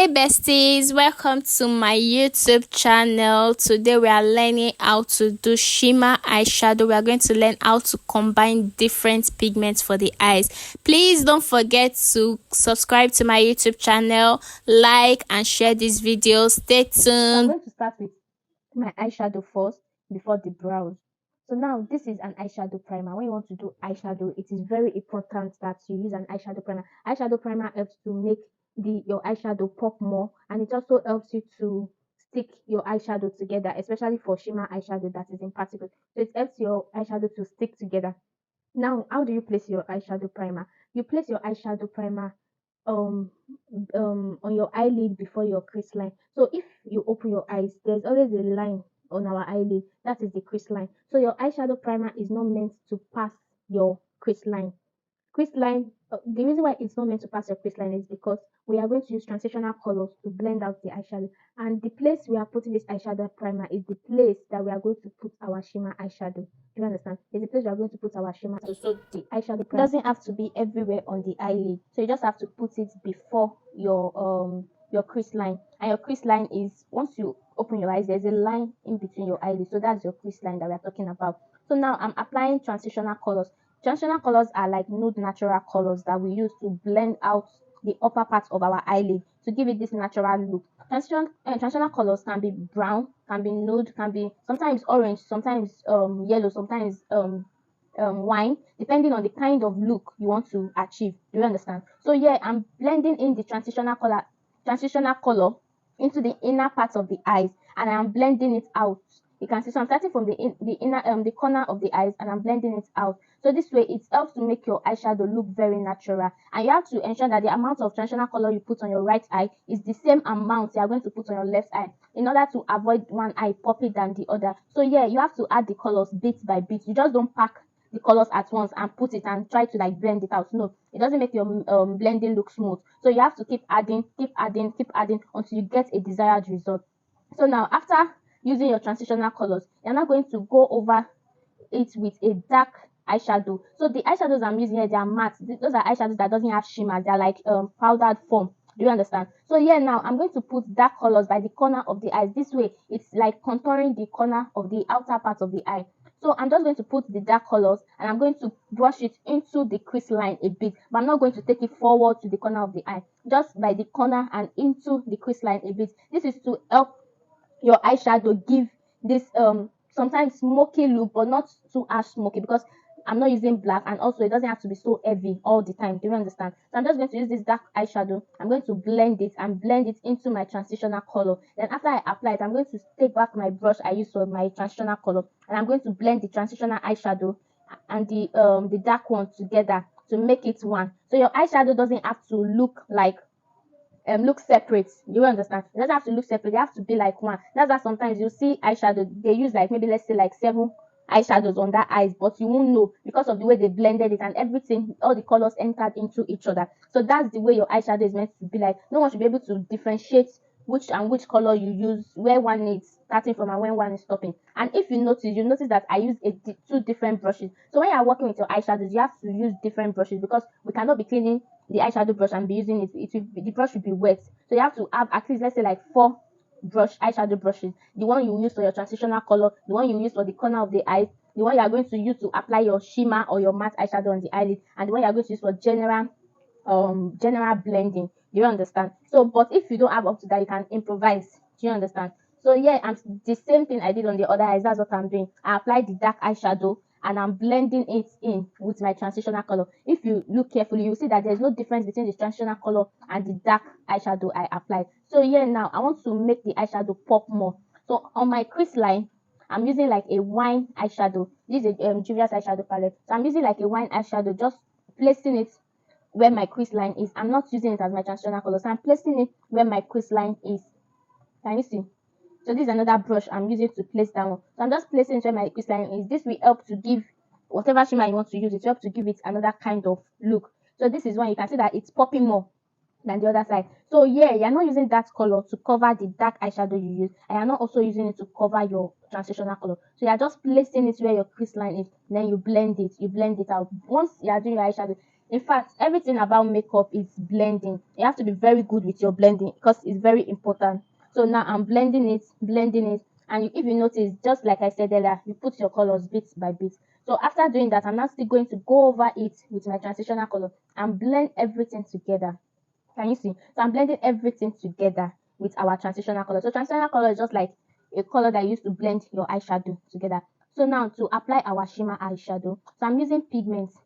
Hey besties, welcome to my YouTube channel. Today we are learning how to do shimmer eyeshadow. We are going to learn how to combine different pigments for the eyes. Please don't forget to subscribe to my YouTube channel, like and share this video. Stay tuned. So I'm going to start with my eyeshadow first before the brows. So now this is an eyeshadow primer. When you want to do eyeshadow, it is very important that you use an eyeshadow primer. Eyeshadow primer helps to make your eyeshadow pop more, and it also helps you to stick your eyeshadow together, especially for shimmer eyeshadow that is in particle. So it helps your eyeshadow to stick together. Now, how do you place your eyeshadow primer? You place your eyeshadow primer um on your eyelid before your crease line. So if you open your eyes, there's always a line on our eyelid. That is the crease line. So your eyeshadow primer is not meant to pass your crease line. The reason why it's not meant to pass your crease line is because we are going to use transitional colors to blend out the eyeshadow, and the place we are putting this eyeshadow primer is the place that we are going to put our shimmer eyeshadow. Do you understand? It's the place we are going to put our shimmer. So the eyeshadow primer doesn't have to be everywhere on the eyelid, so you just have to put it before your crease line. And your crease line is, once you open your eyes, there's a line in between your eyelids, so that's your crease line that we are talking about. So now I'm applying transitional colors. Transitional colors are like nude natural colors that we use to blend out the upper part of our eyelid to give it this natural look. Transitional colors can be brown, can be nude, can be sometimes orange, sometimes yellow, sometimes wine, depending on the kind of look you want to achieve. Do you understand? So yeah, I'm blending in the transitional color into the inner part of the eyes, and I'm blending it out. You can see, so I'm starting from the inner the corner of the eyes, and I'm blending it out. So this way it helps to make your eyeshadow look very natural, and you have to ensure that the amount of transitional color you put on your right eye is the same amount you are going to put on your left eye, in order to avoid one eye popping than the other. So yeah, you have to add the colors bit by bit. You just don't pack the colors at once and put it and try to like blend it out. No, it doesn't make your blending look smooth. So you have to keep adding until you get a desired result. So now, after using your transitional colors, you're now going to go over it with a dark eyeshadow. So the eyeshadows I'm using here, they are matte. Those are eyeshadows that doesn't have shimmer. They're like powdered form. Do you understand? So here now I'm going to put dark colors by the corner of the eyes. This way it's like contouring the corner of the outer part of the eye. So I'm just going to put the dark colors, and I'm going to brush it into the crease line a bit, but I'm not going to take it forward to the corner of the eye, just by the corner and into the crease line a bit. This is to help your eyeshadow give this sometimes smoky look, but not too harsh smoky, because I'm not using black, and also it doesn't have to be so heavy all the time. Do you understand? So I'm just going to use this dark eyeshadow. I'm going to blend it and blend it into my transitional color. Then after I apply it, I'm going to take back my brush I used for my transitional color, and I'm going to blend the transitional eyeshadow and the dark one together to make it one. So your eyeshadow doesn't have to look like look separate. You understand? It doesn't have to look separate, they have to be like one. That's why sometimes you see eyeshadow, they use like maybe let's say like 7 eyeshadows on that eyes, but you won't know because of the way they blended it and everything, all the colors entered into each other. So that's the way your eyeshadow is meant to be like. No one should be able to differentiate which color you use, where one is starting from and when one is stopping. And if you notice that I use two different brushes. So when you are working with your eyeshadows, you have to use different brushes, because we cannot be cleaning the eyeshadow brush and be using the brush will be wet. So you have to have at least, let's say, like 4 eyeshadow brushes. The one you use for your transitional color, the one you use for the corner of the eyes, the one you are going to use to apply your shimmer or your matte eyeshadow on the eyelid, and the one you are going to use for general blending. Do you understand? So but if you don't have up to that, you can improvise. Do you understand? So yeah, I'm the same thing I did on the other eyes. That's what I'm doing. I applied the dark eyeshadow, and I'm blending it in with my transitional color. If you look carefully, you'll see that there's no difference between the transitional color and the dark eyeshadow I applied. So here now, I want to make the eyeshadow pop more. So on my crease line, I'm using like a wine eyeshadow. This is a Juvias eyeshadow palette. So I'm using like a wine eyeshadow, just placing it where my crease line is. I'm not using it as my transitional color, so I'm placing it where my crease line is. Can you see? So this is another brush I'm using to place that one. So I'm just placing it where my crease line is. This will help to give whatever shimmer you want to use. It will help to give it another kind of look. So this is one, you can see that it's popping more than the other side. So yeah, you're not using that color to cover the dark eyeshadow you use, and you're not also using it to cover your transitional color. So you're just placing it where your crease line is, then you blend it out. Once you are doing your eyeshadow, In fact, everything about makeup is blending. You have to be very good with your blending because it's very important. So now I'm blending it, and if you notice, just like I said earlier, you put your colors bit by bit. So after doing that, I'm now still going to go over it with my transitional color and blend everything together. Can you see? So I'm blending everything together with our transitional color. So transitional color is just like a color that you use to blend your eyeshadow together. So now to apply our shimmer eyeshadow, so I'm using pigments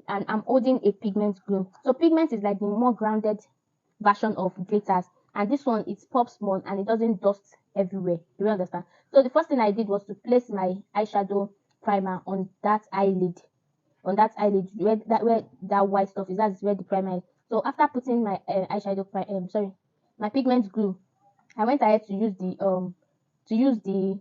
and I'm holding a pigment glue. So pigment is like the more grounded version of glitters, and this one it pops more and it doesn't dust everywhere. Do you understand? So the first thing I did was to place my eyeshadow primer on that eyelid, where that white stuff is. That's where the primer is. So after putting my my pigment glue, I went ahead to use the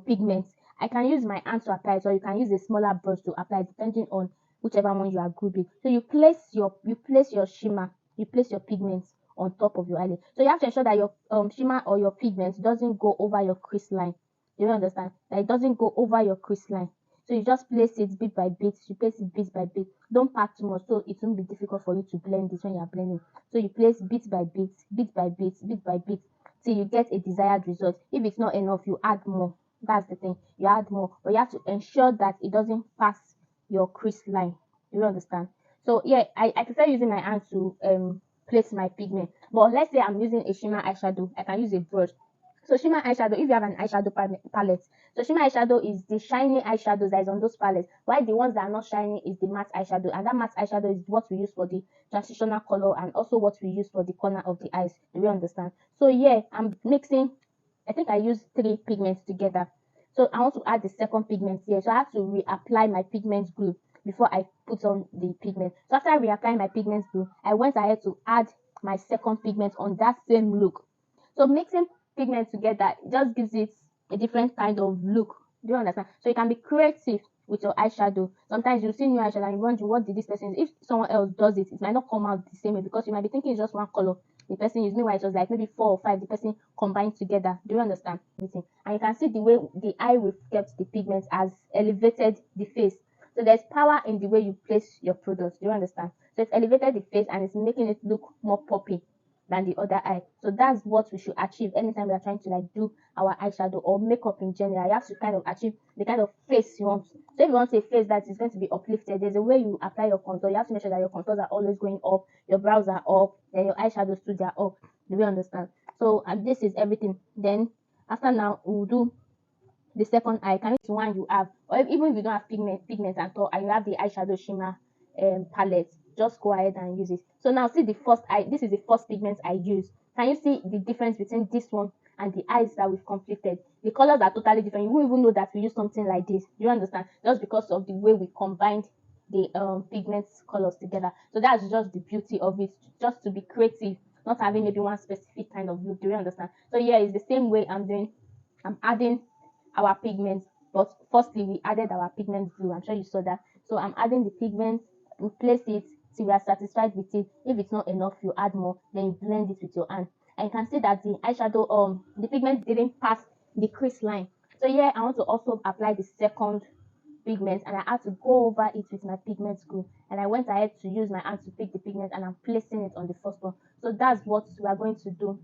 pigments. I can use my hand to apply it, or you can use a smaller brush to apply, depending on whichever one you are good with. So you place your shimmer, you place your pigments on top of your eyelid. So you have to ensure that your shimmer or your pigment doesn't go over your crease line. Do you understand? That it doesn't go over your crease line. So you just place it bit by bit. You place it bit by bit. Don't pack too much, so it won't be difficult for you to blend this when you are blending. So you place bit by bit, bit by bit, bit by bit, till you get a desired result. If it's not enough, you add more. That's the thing. You add more, but you have to ensure that it doesn't pass your crease line. Do you understand? So yeah, I prefer using my hand to place my pigment. But let's say I'm using a shimmer eyeshadow, I can use a brush. So shimmer eyeshadow, if you have an eyeshadow palette, so shimmer eyeshadow is the shiny eyeshadows that is on those palettes, while the ones that are not shiny is the matte eyeshadow, and that matte eyeshadow is what we use for the transitional color and also what we use for the corner of the eyes. Do you understand? So yeah, I'm mixing. I think I used 3 pigments together. So I want to add the second pigment here. So I have to reapply my pigment glue before I put on the pigment. So after reapplying my pigment glue, I went ahead to add my second pigment on that same look. So mixing pigments together just gives it a different kind of look. Do you understand? So you can be creative with your eyeshadow. Sometimes you see new eyeshadow and you wonder what did this person use. If someone else does it, it might not come out the same way because you might be thinking it's just one color the person used. Meanwhile, it was like maybe 4 or 5 the person combined together. Do you understand? And you can see the way the eye we've kept the pigments has elevated the face. So there's power in the way you place your products. Do you understand? So it's elevated the face and it's making it look more poppy than the other eye. So that's what we should achieve anytime we are trying to like do our eyeshadow or makeup in general. You have to kind of achieve the kind of face you want. So if you want a face that is going to be uplifted, there's a way you apply your contour. You have to make sure that your contours are always going up, your brows are up, then your eyeshadows too, they are up. Do you understand? So this is everything. Then after now we'll do the second eye. Can you one you have, or even if you don't have pigment at all and you have the eyeshadow shimmer palette, just go ahead and use it. So now see the first eye. This is the first pigment I use. Can you see the difference between this one and the eyes that we've completed? The colors are totally different. You won't even know that we use something like this. Do you understand? Just because of the way we combined the pigments colors together. So that's just the beauty of it, just to be creative, not having maybe one specific kind of look. Do you understand? So yeah, it's the same way I'm adding our pigments. But firstly, we added our pigment glue. I'm sure you saw that. So I'm adding the pigments. We place it till we are satisfied with it. If it's not enough, you add more. Then you blend it with your hand. And you can see that the eyeshadow, the pigment didn't pass the crease line. So yeah, I want to also apply the second pigment, and I had to go over it with my pigment glue, and I went ahead to use my hand to pick the pigment, and I'm placing it on the first one. So that's what we are going to do.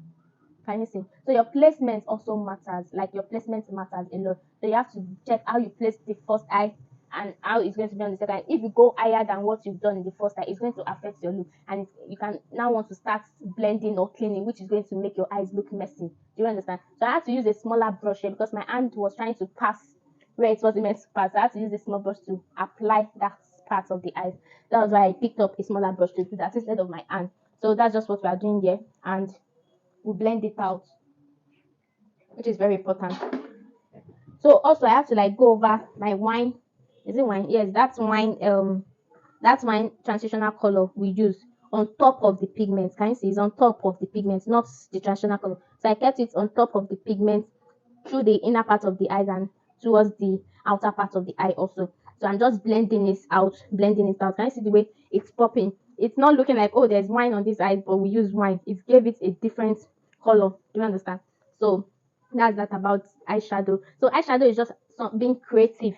Can you see? So your placement also matters. Like your placement matters a lot. So you have to check how you place the first eye and how it's going to be on the second eye. If you go higher than what you've done in the first eye, it's going to affect your look, and you can now want to start blending or cleaning, which is going to make your eyes look messy. Do you understand? So I had to use a smaller brush here because my hand was trying to pass where it wasn't meant to pass. I had to use a small brush to apply that part of the eyes. That was why I picked up a smaller brush to do that instead of my hand. So that's just what we are doing here, and we blend it out, which is very important. So also I have to like go over my wine. Is it wine? Yes, that's wine. That's wine transitional color we use on top of the pigment. Can you see? It's on top of the pigment, not the transitional color. So I kept it on top of the pigment through the inner part of the eyes and towards the outer part of the eye also. So I'm just blending it out, blending it out. Can you see the way it's popping? It's not looking like, oh, there's wine on this eye, but we use wine. It gave it a different color. Do you understand? So that's that about eyeshadow. So eyeshadow is just being creative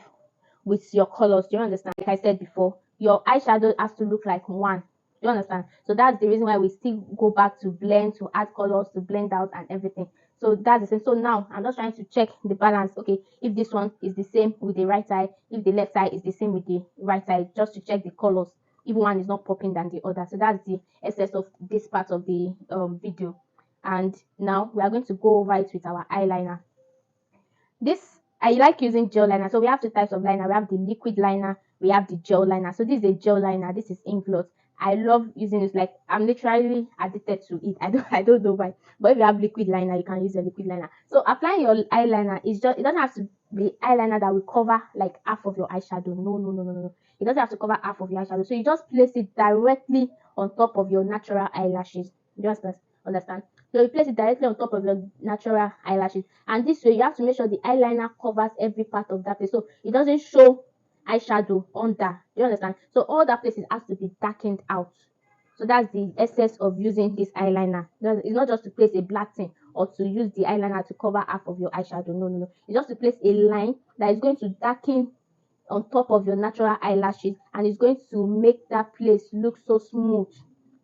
with your colors. Do you understand? Like I said before, your eyeshadow has to look like one. You understand? So that's the reason why we still go back to blend, to add colors, to blend out and everything. So that's the same. So now I'm just trying to check the balance. Okay, if this one is the same with the right side, if the left side is the same with the right side, just to check the colors, if one is not popping than the other. So that's the essence of this part of the video. And now we are going to go over it with our eyeliner. This, I like using gel liner. So we have two types of liner. We have the liquid liner, we have the gel liner. So this is a gel liner, this is Inglot. I love using it. Like, I'm literally addicted to it. I don't know why. But if you have liquid liner, you can use a liquid liner. So applying your eyeliner is just, it doesn't have to be eyeliner that will cover like half of your eyeshadow. No. It doesn't have to cover half of your eyeshadow. So you just place it directly on top of your natural eyelashes. You understand? So you place it directly on top of your natural eyelashes, and this way you have to make sure the eyeliner covers every part of that place, so it doesn't show eyeshadow under. Do you understand? So all that places has to be darkened out. So that's the essence of using this eyeliner. It's not just to place a black thing or to use the eyeliner to cover half of your eyeshadow. No. It's just to place a line that is going to darken on top of your natural eyelashes, and it's going to make that place look so smooth.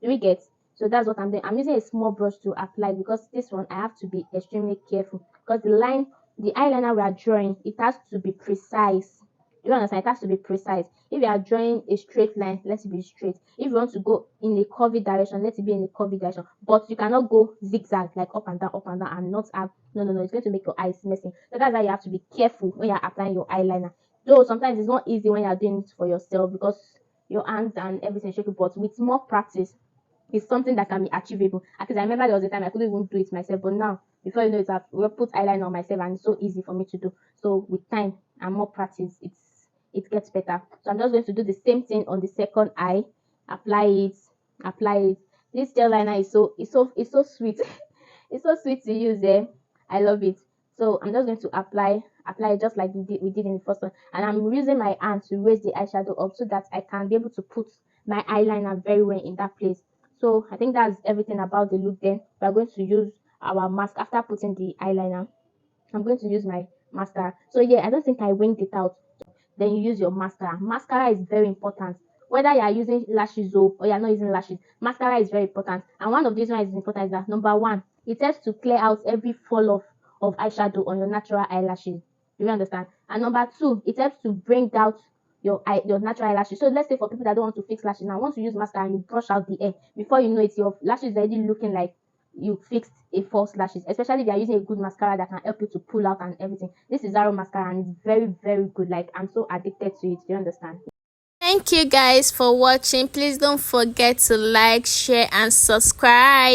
Do we get? So that's what I'm doing. I'm using a small brush to apply, because this one I have to be extremely careful, because the eyeliner we are drawing, it has to be precise. You understand? It has to be precise. If you are drawing a straight line, let it be straight. If you want to go in a curvy direction, let it be in a curvy direction. But you cannot go zigzag, like up and down, and not have, no. It's going to make your eyes messy. So that's why you have to be careful when you're applying your eyeliner. Though sometimes it's not easy when you're doing it for yourself, because your hands and everything shaky, but with more practice, it's something that can be achievable. Because I remember there was a time I couldn't even do it myself, but now, before you know it, I've put eyeliner on myself, and it's so easy for me to do. So with time and more practice, it gets better. So I'm just going to do the same thing on the second eye. Apply it. This gel liner is so sweet. It's so sweet to use. I love it. So I'm just going to apply it just like we did in the first one, and I'm using my hand to raise the eyeshadow up so that I can be able to put my eyeliner very well in that place. So I think that's everything about the look. Then we're going to use our mask. After putting the eyeliner, I'm going to use my mascara. So yeah, I don't think I winged it out. Then you use your mascara. Mascara is very important. Whether you are using lashes or you are not using lashes, mascara is very important. And one of these ones is important is that, number one, it helps to clear out every fall of eyeshadow on your natural eyelashes. Do you understand? And number two, it helps to bring out your natural eyelashes. So let's say for people that don't want to fix lashes, now once you use mascara and you brush out the hair, before you know it, your lashes are already looking like you fixed a false lashes, especially if you are using a good mascara that can help you to pull out and everything. This is Zaron mascara, and it's very, very good. Like, I'm so addicted to it. Do you understand? Thank you guys for watching. Please don't forget to like, share and subscribe.